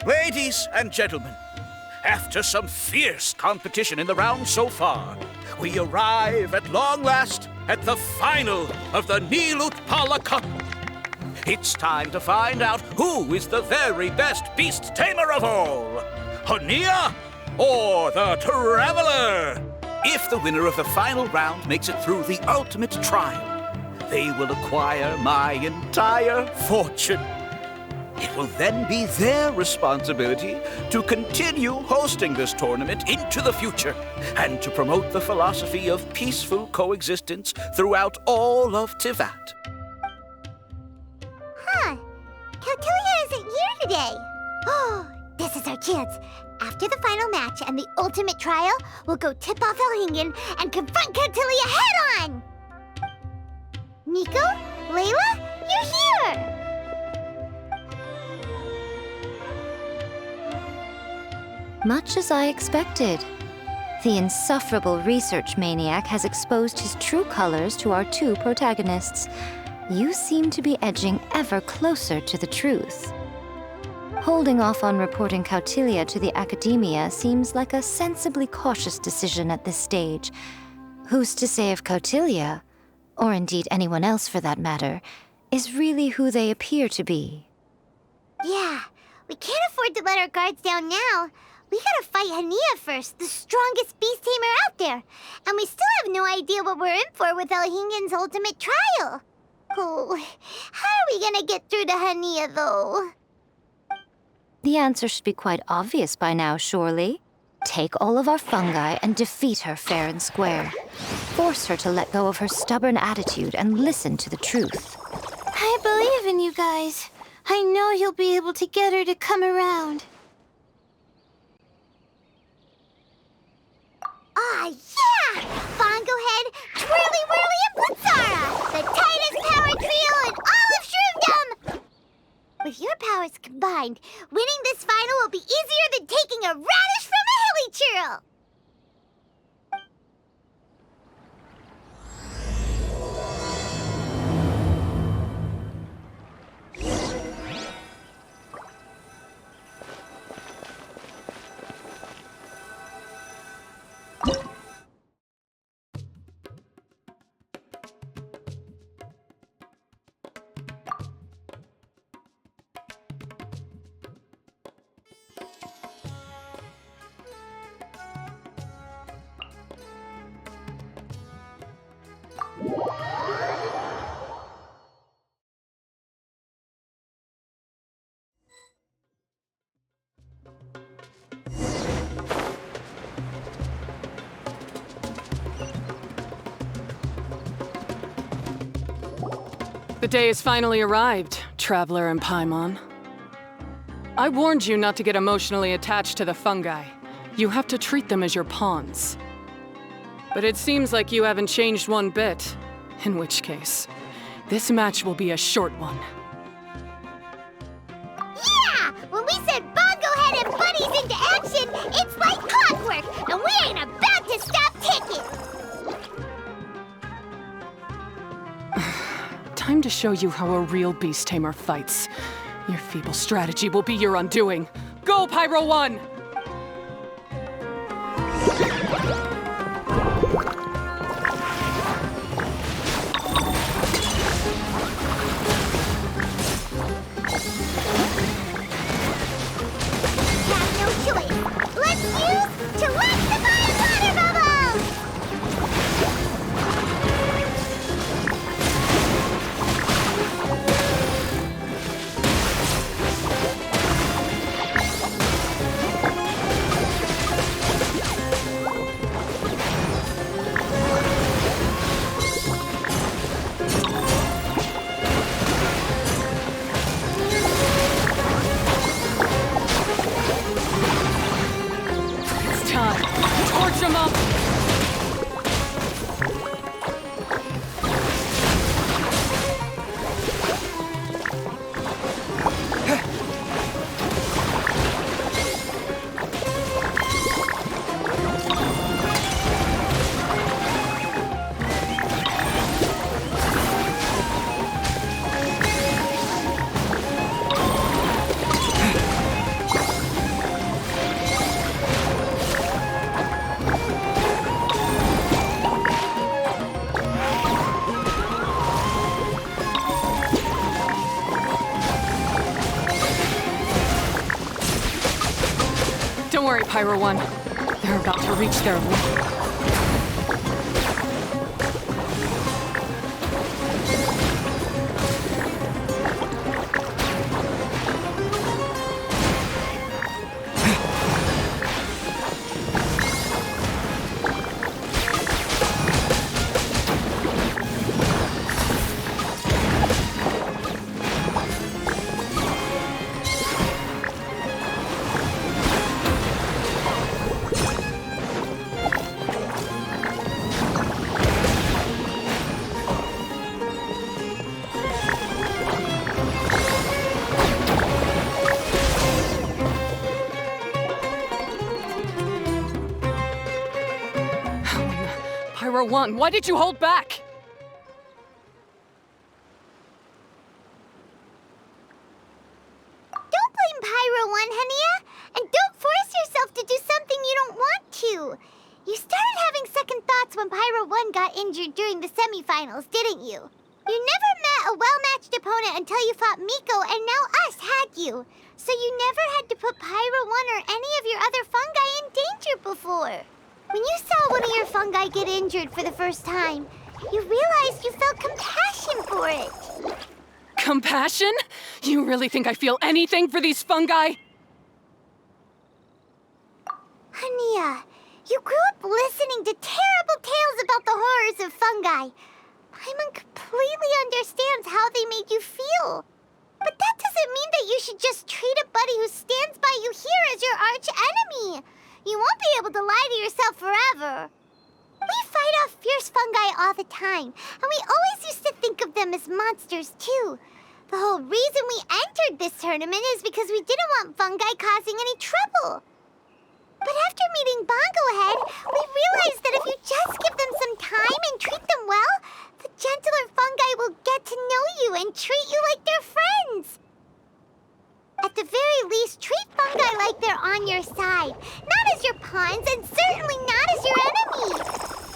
Ladies and gentlemen, after some fierce competition in the round so far, we arrive at long last at the final of the Nilutpala Cup. It's time to find out who is the very best beast tamer of all, Hania or the Traveler. If the winner of the final round makes it through the ultimate trial, they will acquire my entire fortune. It will then be their responsibility to continue hosting this tournament into the future and to promote the philosophy of peaceful coexistence throughout all of Tivat. Kautilya isn't here today. Oh, this is our chance. After the final match and the ultimate trial, we'll go tip off Elhingen and confront Kautilya head-on! Nico? Layla? You're here! Much as I expected. The insufferable research maniac has exposed his true colors to our two protagonists. You seem to be edging ever closer to the truth. Holding off on reporting Kautilya to the Academia seems like a sensibly cautious decision at this stage. Who's to say if Kautilya, or indeed anyone else for that matter, is really who they appear to be? Yeah, we can't afford to let our guards down now. We gotta fight Hania first, the strongest beast tamer out there. And we still have no idea what we're in for with Elhingen's ultimate trial. Oh, how are we gonna get through to Hania, though? The answer should be quite obvious by now, surely. Take all of our fungi and defeat her fair and square. Force her to let go of her stubborn attitude and listen to the truth. I believe in you guys. I know you'll be able to get her to come around. Ah, yeah! Bongo Head, Twirly Whirly, and Blitzara! The tightest power trio in all of Shroomdom! With your powers combined, winning this final will be easier than taking a radish from a hilly churl! The day has finally arrived, Traveler and Paimon. I warned you not to get emotionally attached to the fungi. You have to treat them as your pawns. But it seems like you haven't changed one bit. In which case, this match will be a short one. Yeah! When we send Bongo Head and buddies into action, it's like clockwork, and we ain't about to stop ticking! Time to show you how a real beast tamer fights. Your feeble strategy will be your undoing. Go, Pyro 1! Have no choice. Let's use to electrify water bubbles! worry, Pyro 1. They're about to reach their limit. Pyro 1, why did you hold back? Don't blame Pyro 1, Hania. And don't force yourself to do something you don't want to. You started having second thoughts when Pyro 1 got injured during the semifinals, didn't you? You never met a well-matched opponent until you fought Miko, and now us had you. So you never had to put Pyro 1 or any of your other fungi in danger before. When you saw one of your fungi get injured for the first time, you realized you felt compassion for it. Compassion? You really think I feel anything for these fungi? Hania, you grew up listening to terrible tales about the horrors of fungi. Paimon completely understands how they made you feel. But that doesn't mean that you should just treat a buddy who stands by you here as your arch enemy. You won't be able to lie to yourself forever. We fight off fierce fungi all the time, and we always used to think of them as monsters too. The whole reason we entered this tournament is because we didn't want fungi causing any trouble. But after meeting Bongo Head, we realized that if you just give them some time and treat them well, the gentler fungi will get to know you and treat you like their friends. At the very least, treat fungi like they're on your side, not as your pawns and certainly not as your enemy.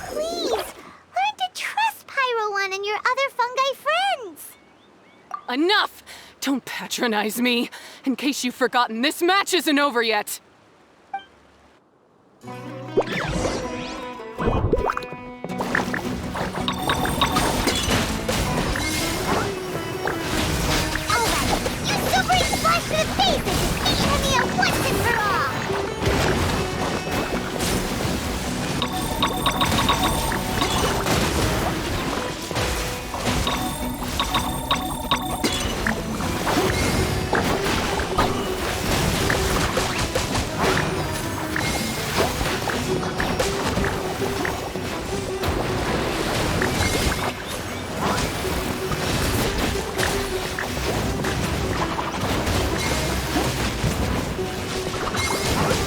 Please, learn to trust Pyro 1 and your other fungi friends. Enough! Don't patronize me. In case you've forgotten, this match isn't over yet. Flash to the face and defeat Hania once and for all!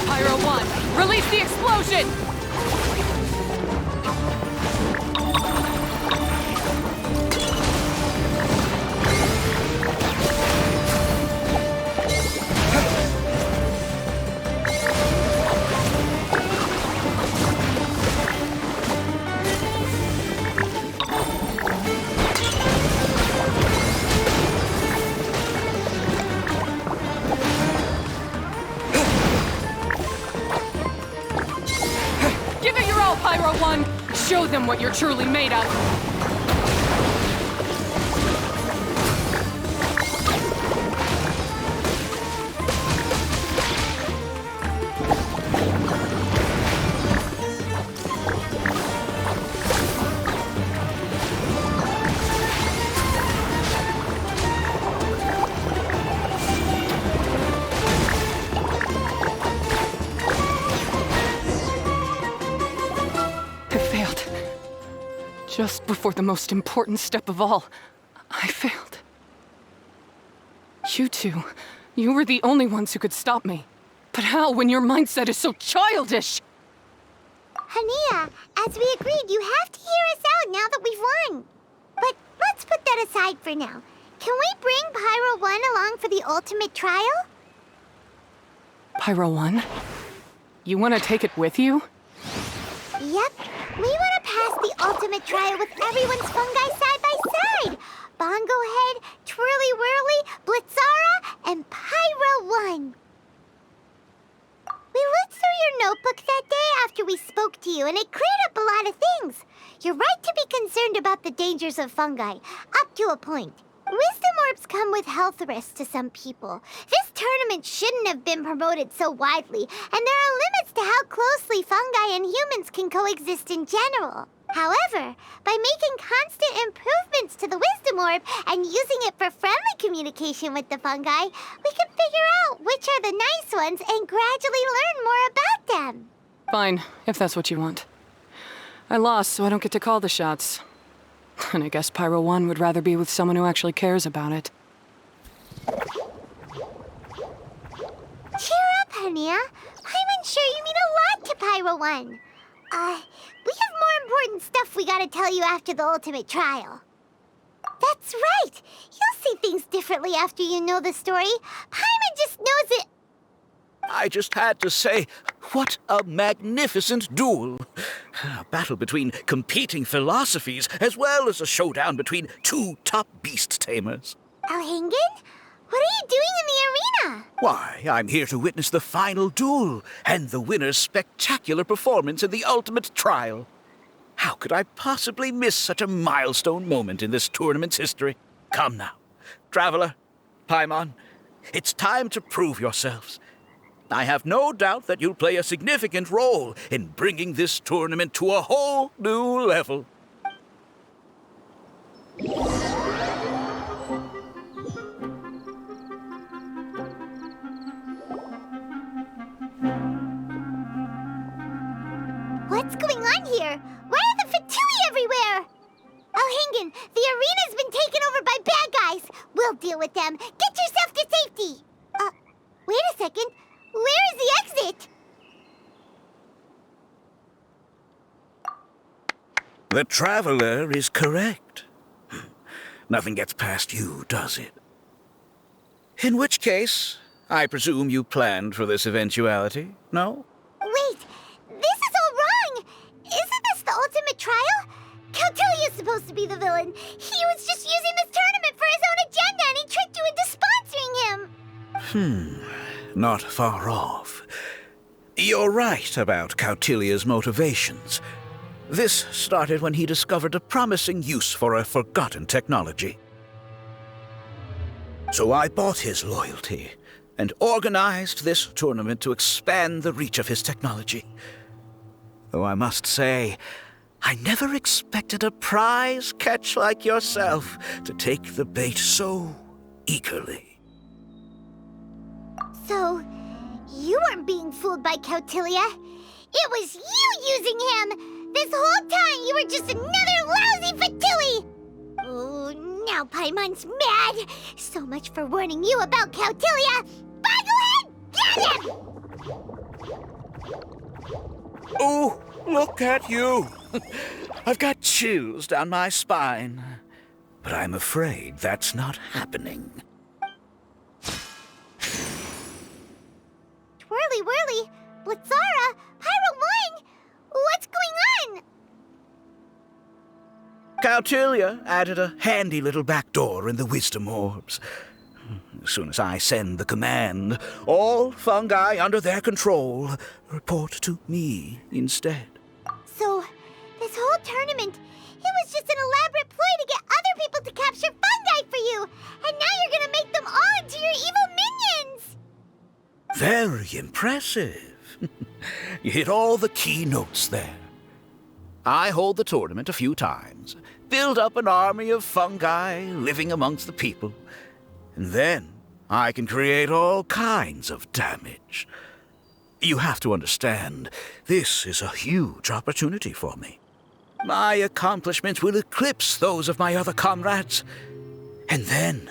Pyro 1, release the explosion! Pyro 1, show them what you're truly made of. Just before the most important step of all, I failed. You two, you were the only ones who could stop me. But how when your mindset is so childish? Hania, as we agreed, you have to hear us out now that we've won. But let's put that aside for now. Can we bring Pyro 1 along for the ultimate trial? Pyro 1? You want to take it with you? Yep. We want to pass the ultimate trial with everyone's fungi side by side. Bongo Head, Twirly Whirly, Blitzara, and Pyro 1. We looked through we spoke to you, and it cleared up a lot of things. You're right to be concerned about the dangers of fungi, up to a point. Wisdom orbs come with health risks to some people. This tournament shouldn't have been promoted so widely, and there are limits to how closely fungi and humans can coexist in general. However, by making constant improvements to the Wisdom Orb and using it for friendly communication with the fungi, we can figure out which are the nice ones and gradually learn more about them. Fine, if that's what you want. I lost, so I don't get to call the shots. And I guess Pyro 1 would rather be with someone who actually cares about it. Cheer up, Hania. I'm sure you mean a lot to Pyro 1. We have more important stuff we gotta tell you after the ultimate trial. That's right. You'll see things differently after you know the story. Paimon just knows it. I just had to say, what a magnificent duel. A battle between competing philosophies, as well as a showdown between two top beast tamers. Elhingen? What are you doing in the arena? Why, I'm here to witness the final duel and the winner's spectacular performance in the ultimate trial. How could I possibly miss such a milestone moment in this tournament's history? Come now, Traveler, Paimon, it's time to prove yourselves. I have no doubt that you'll play a significant role in bringing this tournament to a whole new level. What's going on here? Why are the Fatui everywhere? Elhingen, the arena's been taken over by bad guys. We'll deal with them. Get yourself to safety. Wait a second. Where is the exit? The Traveler is correct. Nothing gets past you, does it? In which case, I presume you planned for this eventuality, no? Wait, this is all wrong. Isn't this the ultimate trial? Cautilia's supposed to be the villain. He was just using this tournament for his own agenda, and he tricked you into sponsoring him. Not far off. You're right about Cautilia's motivations. This started when he discovered a promising use for a forgotten technology. So I bought his loyalty and organized this tournament to expand the reach of his technology. Though I must say, I never expected a prize catch like yourself to take the bait so eagerly. So, you weren't being fooled by Cautilia. It was you using him! This whole time you were just another lousy Fatui! Oh, now Paimon's mad! So much for warning you about Cautilia! Boglehead, get him! Oh, look at you! I've got chills down my spine. But I'm afraid that's not happening. Twirly whirly, Blitzara, Pyro 1! What's going on? Cautilia added a handy little back door in the Wisdom Orbs. As soon as I send the command, all fungi under their control report to me instead. So, this whole tournament, it was just an elaborate ploy to get other people to capture fungi for you! And now you're gonna make them all into your evil minions! Very impressive. You hit all the key notes there. I hold the tournament a few times, build up an army of fungi living amongst the people, and then I can create all kinds of damage. You have to understand, this is a huge opportunity for me. My accomplishments will eclipse those of my other comrades. And then,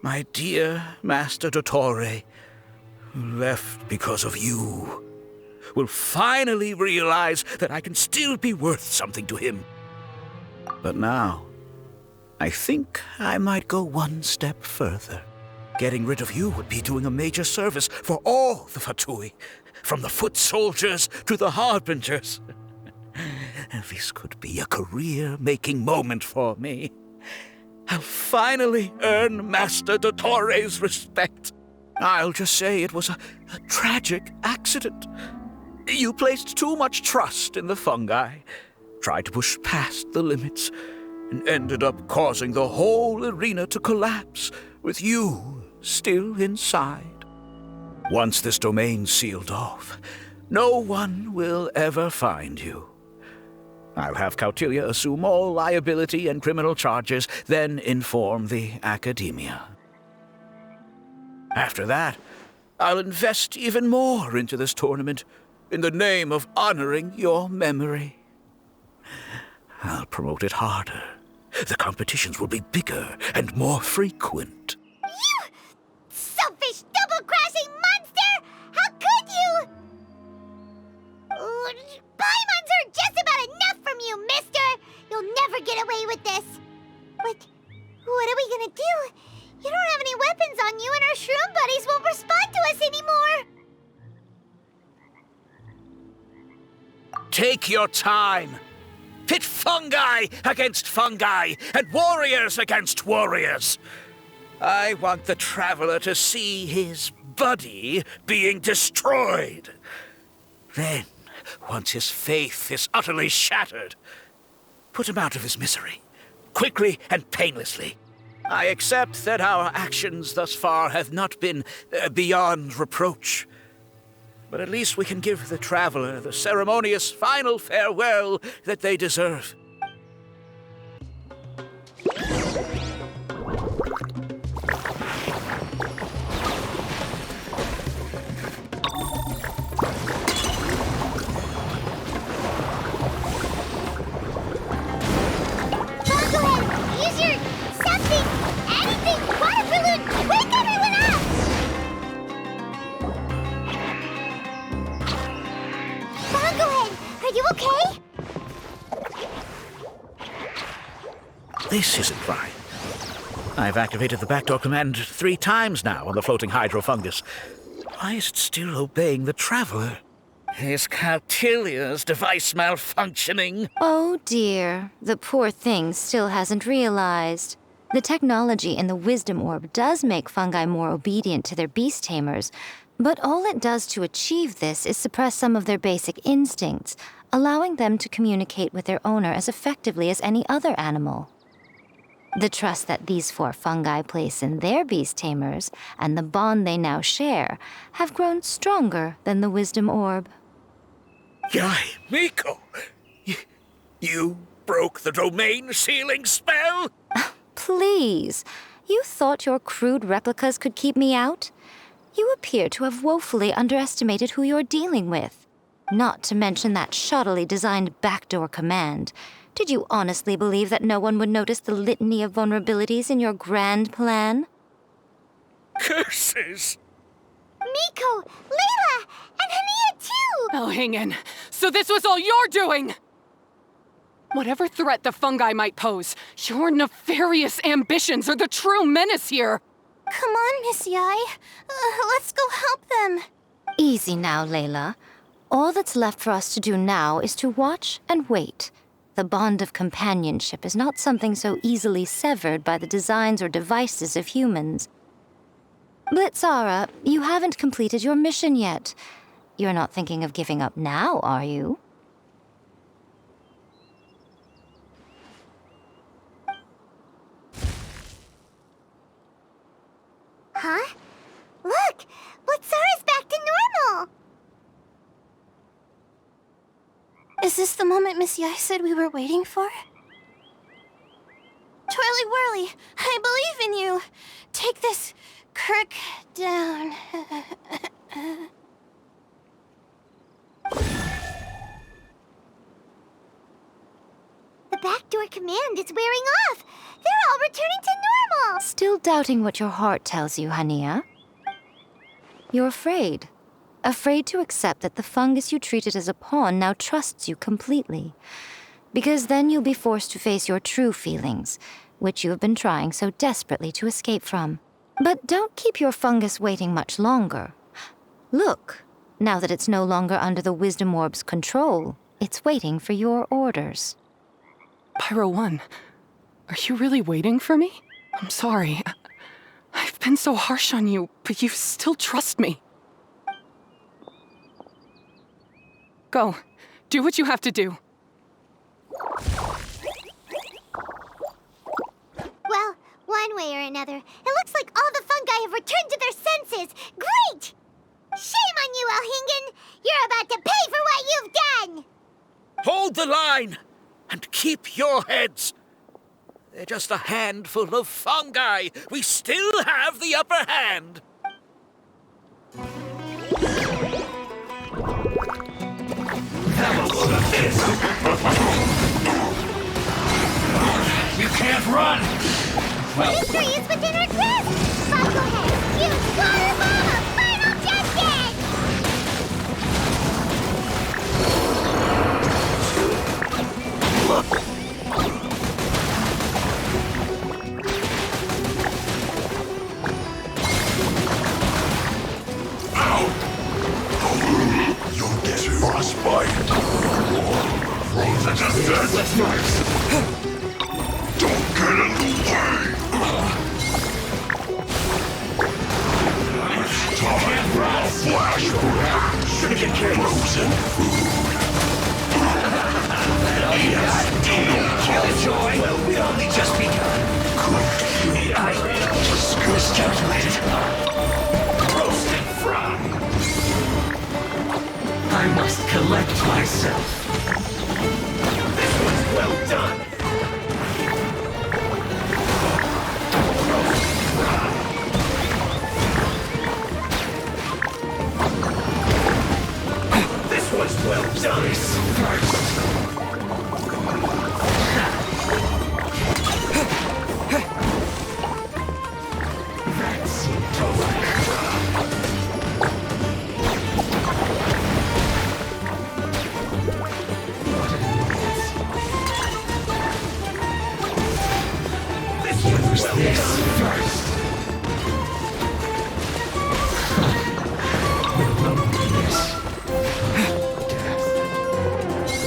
my dear Master Dottore, who left because of you, will finally realize that I can still be worth something to him. But now, I think I might go one step further. Getting rid of you would be doing a major service for all the Fatui, from the foot soldiers to the harbingers. This could be a career-making moment for me. I'll finally earn Master Dottore's respect. I'll just say it was a tragic accident. You placed too much trust in the fungi, tried to push past the limits, and ended up causing the whole arena to collapse, with you still inside. Once this domain's sealed off, no one will ever find you. I'll have Kautilya assume all liability and criminal charges, then inform the Academia. After that, I'll invest even more into this tournament in the name of honoring your memory. I'll promote it harder. The competitions will be bigger and more frequent. You selfish, double-crashing monster! How could you? Paimons are just about enough from you, mister! You'll never get away with this. But what are we gonna do? You don't have any weapons on you, and our shroom buddies won't respond to us anymore. Take your time. Pit fungi against fungi, and warriors against warriors. I want the Traveler to see his buddy being destroyed. Then, once his faith is utterly shattered, put him out of his misery, quickly and painlessly. I accept that our actions thus far have not been beyond reproach. But at least we can give the Traveler the ceremonious final farewell that they deserve. Use your something, anything, water balloon, wake everyone up! Bongohead, are you okay? This isn't right. I've activated the backdoor command 3 times now on the floating hydrofungus. Why is it still obeying the Traveler? Is Kautilya's device malfunctioning? Oh dear, the poor thing still hasn't realized. The technology in the Wisdom Orb does make fungi more obedient to their beast tamers, but all it does to achieve this is suppress some of their basic instincts, allowing them to communicate with their owner as effectively as any other animal. The trust that these 4 fungi place in their beast tamers, and the bond they now share, have grown stronger than the Wisdom Orb. Yai, Miko! You broke the domain sealing spell? Please, you thought your crude replicas could keep me out? You appear to have woefully underestimated who you're dealing with. Not to mention that shoddily designed backdoor command. Did you honestly believe that no one would notice the litany of vulnerabilities in your grand plan? Curses! Miko, Layla, and Hania too! Oh, hang in. So this was all you're doing! Whatever threat the fungi might pose, your nefarious ambitions are the true menace here! Come on, Miss Yai. Let's go help them. Easy now, Layla. All that's left for us to do now is to watch and wait. The bond of companionship is not something so easily severed by the designs or devices of humans. Blitzara, you haven't completed your mission yet. You're not thinking of giving up now, are you? Huh? Look! Blitzara's back to normal! Is this the moment Miss Yai said we were waiting for? Twirly Whirly, I believe in you! Take this crook down. The backdoor command is wearing off! They're all returning to normal! Still doubting what your heart tells you, Hania? You're afraid. Afraid to accept that the fungus you treated as a pawn now trusts you completely. Because then you'll be forced to face your true feelings, which you have been trying so desperately to escape from. But don't keep your fungus waiting much longer. Look, now that it's no longer under the Wisdom Orb's control, it's waiting for your orders. Pyro 1, are you really waiting for me? I'm sorry. I've been so harsh on you, but you still trust me. Go. Do what you have to do. Well, one way or another, it looks like all the fungi have returned to their senses. Great! Shame on you, Elhingen! You're about to pay for what you've done! Hold the line and keep your heads. They're just a handful of fungi. We still have the upper hand. Have a look at this! You can't run! Well, Victory is within our grasp! Bucklehead, use water bomb of final justice! you'll get frostbite. Frozen to death. Don't get in the way. It's time for a flashback. Frozen food. Killjoy. Well, we only just begun. Miscalculated. Roast and fry. I must collect myself. This one's well done. Roast and fry. This one's well done. This first.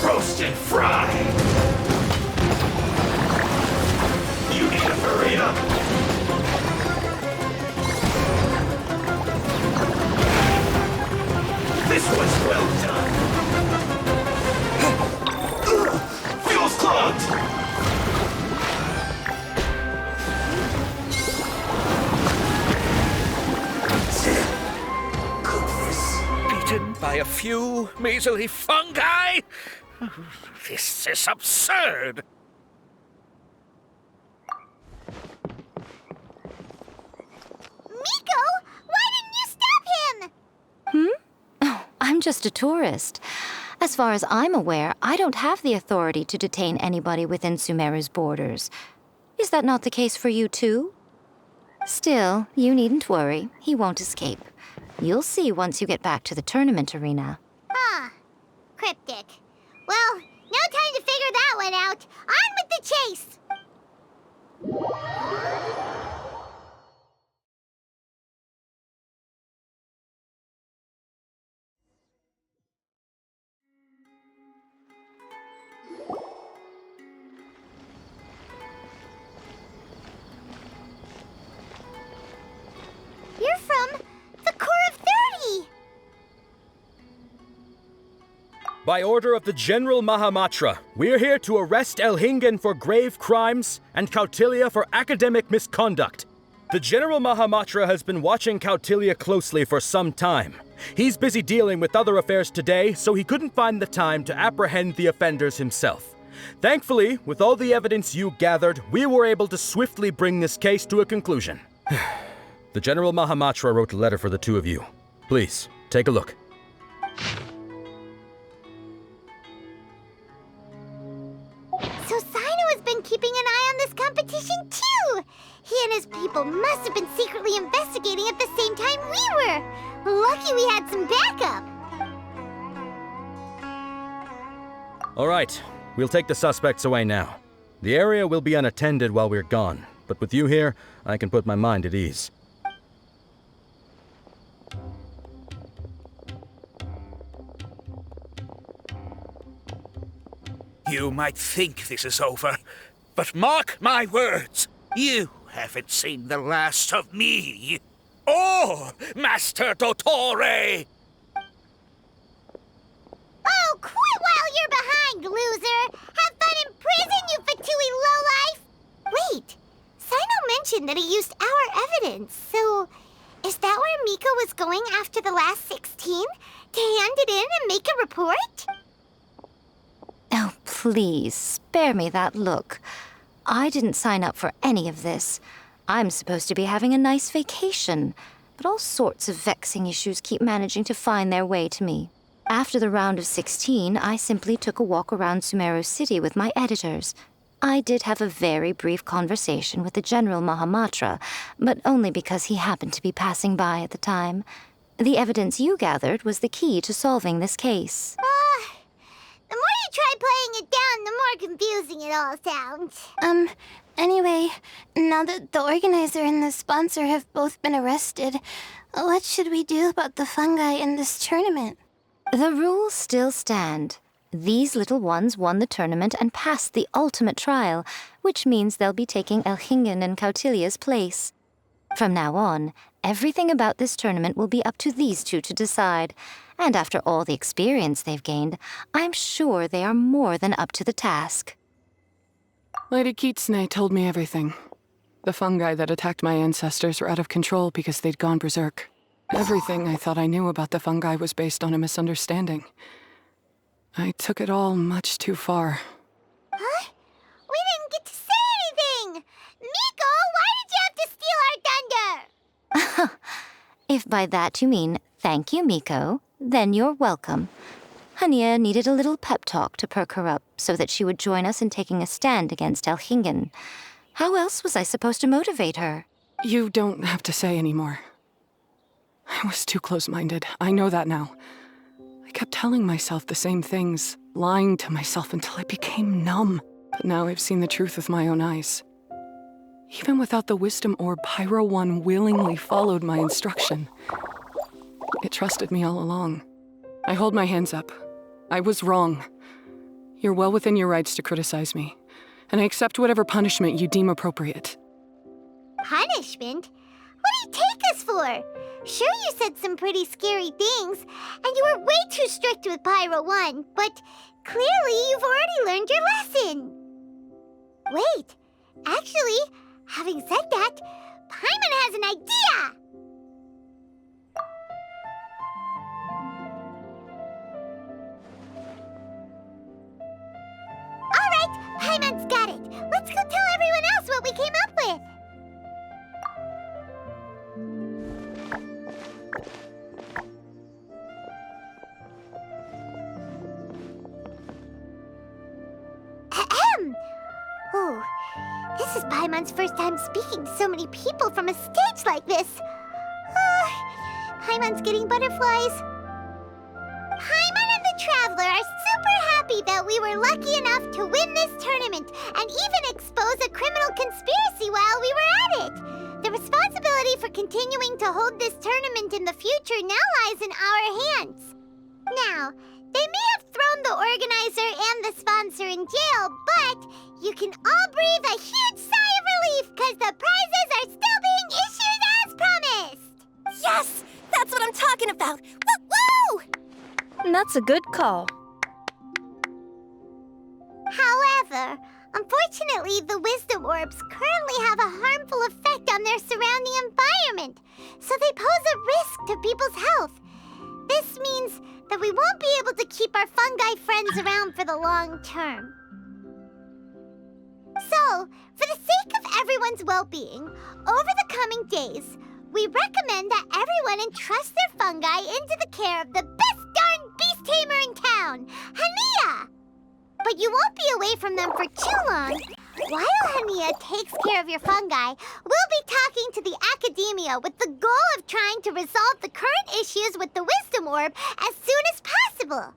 Roast and fry! You need to hurry up! This one's well done! Fuel's clogged! Beaten by a few measly fungi? This is absurd. Miko, why didn't you stop him? Oh, I'm just a tourist. As far as I'm aware, I don't have the authority to detain anybody within Sumeru's borders. Is that not the case for you too? Still, you needn't worry. He won't escape. You'll see once you get back to the tournament arena. Ah, cryptic. Well, no time to figure that one out. On with the chase! You're from the Corps of 30! By order of the General Mahamatra, we're here to arrest Elhingen for grave crimes and Kautilya for academic misconduct. The General Mahamatra has been watching Kautilya closely for some time. He's busy dealing with other affairs today, so he couldn't find the time to apprehend the offenders himself. Thankfully, with all the evidence you gathered, we were able to swiftly bring this case to a conclusion. The General Mahamatra wrote a letter for the two of you. Please, take a look. So Sino has been keeping an eye on this competition too! He and his people must have been secretly investigating at the same time we were! Lucky we had some backup! All right, we'll take the suspects away now. The area will be unattended while we're gone, but with you here, I can put my mind at ease. You might think this is over, but mark my words, you haven't seen the last of me. Or Master Dottore! Oh, mind, loser! Have fun in prison, you fatui lowlife! Wait, Sino mentioned that he used our evidence, so is that where Miko was going after the last 16? To hand it in and make a report? Oh, please, spare me that look. I didn't sign up for any of this. I'm supposed to be having a nice vacation, but all sorts of vexing issues keep managing to find their way to me. After the round of 16, I simply took a walk around Sumeru City with my editors. I did have a very brief conversation with the General Mahamatra, but only because he happened to be passing by at the time. The evidence you gathered was the key to solving this case. The more you try playing it down, the more confusing it all sounds. Anyway, now that the organizer and the sponsor have both been arrested, what should we do about the fungi in this tournament? The rules still stand. These little ones won the tournament and passed the ultimate trial, which means they'll be taking Elhingen and Cautilia's place. From now on, everything about this tournament will be up to these two to decide. And after all the experience they've gained, I'm sure they are more than up to the task. Lady Kitsune told me everything. The fungi that attacked my ancestors were out of control because they'd gone berserk. Everything I thought I knew about the fungi was based on a misunderstanding. I took it all much too far. Huh? We didn't get to say anything! Miko, why did you have to steal our thunder? If by that you mean thank you, Miko, then you're welcome. Hania needed a little pep talk to perk her up so that she would join us in taking a stand against Elhingen. How else was I supposed to motivate her? You don't have to say anymore. I was too close-minded. I know that now. I kept telling myself the same things, lying to myself until I became numb. But now I've seen the truth with my own eyes. Even without the wisdom orb, Pyro 1 willingly followed my instruction. It trusted me all along. I hold my hands up. I was wrong. You're well within your rights to criticize me, and I accept whatever punishment you deem appropriate. Punishment? What do you take us for? Sure, you said some pretty scary things, and you were way too strict with Pyro 1, but clearly you've already learned your lesson. Wait, actually, having said that, Paimon has an idea! Alright, Paimon's got it. Let's go tell everyone else what we came up with. Ahem. Oh, this is Paimon's first time speaking to so many people from a stage like this. Paimon's getting butterflies. Paimon and the Traveler are super happy that we were lucky enough to win this tournament and even expose a criminal conspiracy while we were at it. The responsibility for continuing to hold this tournament in the future now lies in our hands. Now, they may have thrown the organizer and the sponsor in jail, but you can all breathe a huge sigh of relief because the prizes are still being issued as promised! Yes! That's what I'm talking about! Woo-woo! That's a good call. However, unfortunately, the wisdom orbs currently have a harmful effect on their surrounding environment, so they pose a risk to people's health. This means that we won't be able to keep our fungi friends around for the long term. So, for the sake of everyone's well-being, over the coming days, we recommend that everyone entrust their fungi into the care of the best darn beast tamer in town, Hania! But you won't be away from them for too long. While Hania takes care of your fungi, we'll be talking to the academia with the goal of trying to resolve the current issues with the wisdom orb as soon as possible.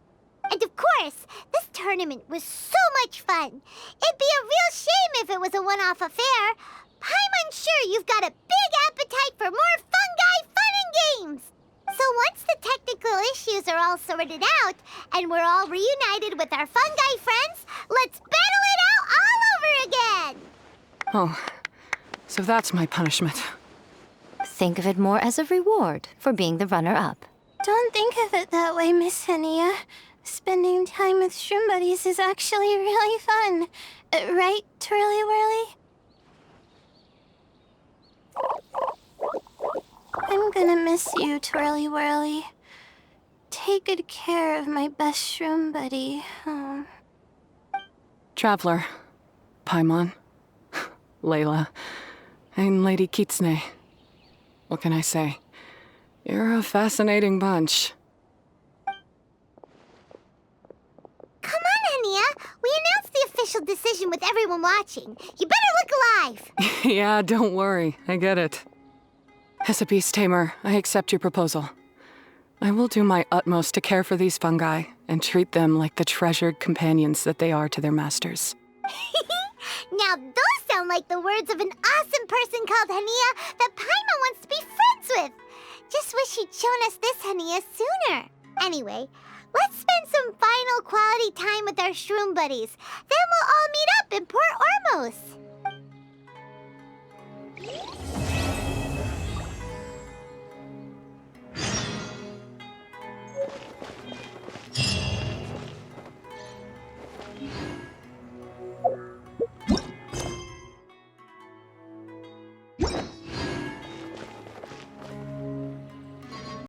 And of course, this tournament was so much fun. It'd be a real shame if it was a one-off affair. Paimon's sure you've got a big appetite for more fungi fun and games. So once the technical issues are all sorted out, and we're all reunited with our fungi friends, let's battle it out all over again! Oh, so that's my punishment. Think of it more as a reward for being the runner-up. Don't think of it that way, Miss Hania. Spending time with shroom buddies is actually really fun. Right, Twirly Whirly? I'm gonna miss you, Twirly Whirly. Take good care of my best shroom buddy. Oh. Traveler, Paimon, Layla, and Lady Kitsune. What can I say? You're a fascinating bunch. Come on, Hania. We announced the official decision with everyone watching. You better look alive. Yeah, don't worry. I get it. As a beast tamer, I accept your proposal. I will do my utmost to care for these fungi and treat them like the treasured companions that they are to their masters. Now those sound like the words of an awesome person called Hania that Paimon wants to be friends with. Just wish he'd shown us this Hania sooner. Anyway, let's spend some final quality time with our shroom buddies. Then we'll all meet up in Port Ormos.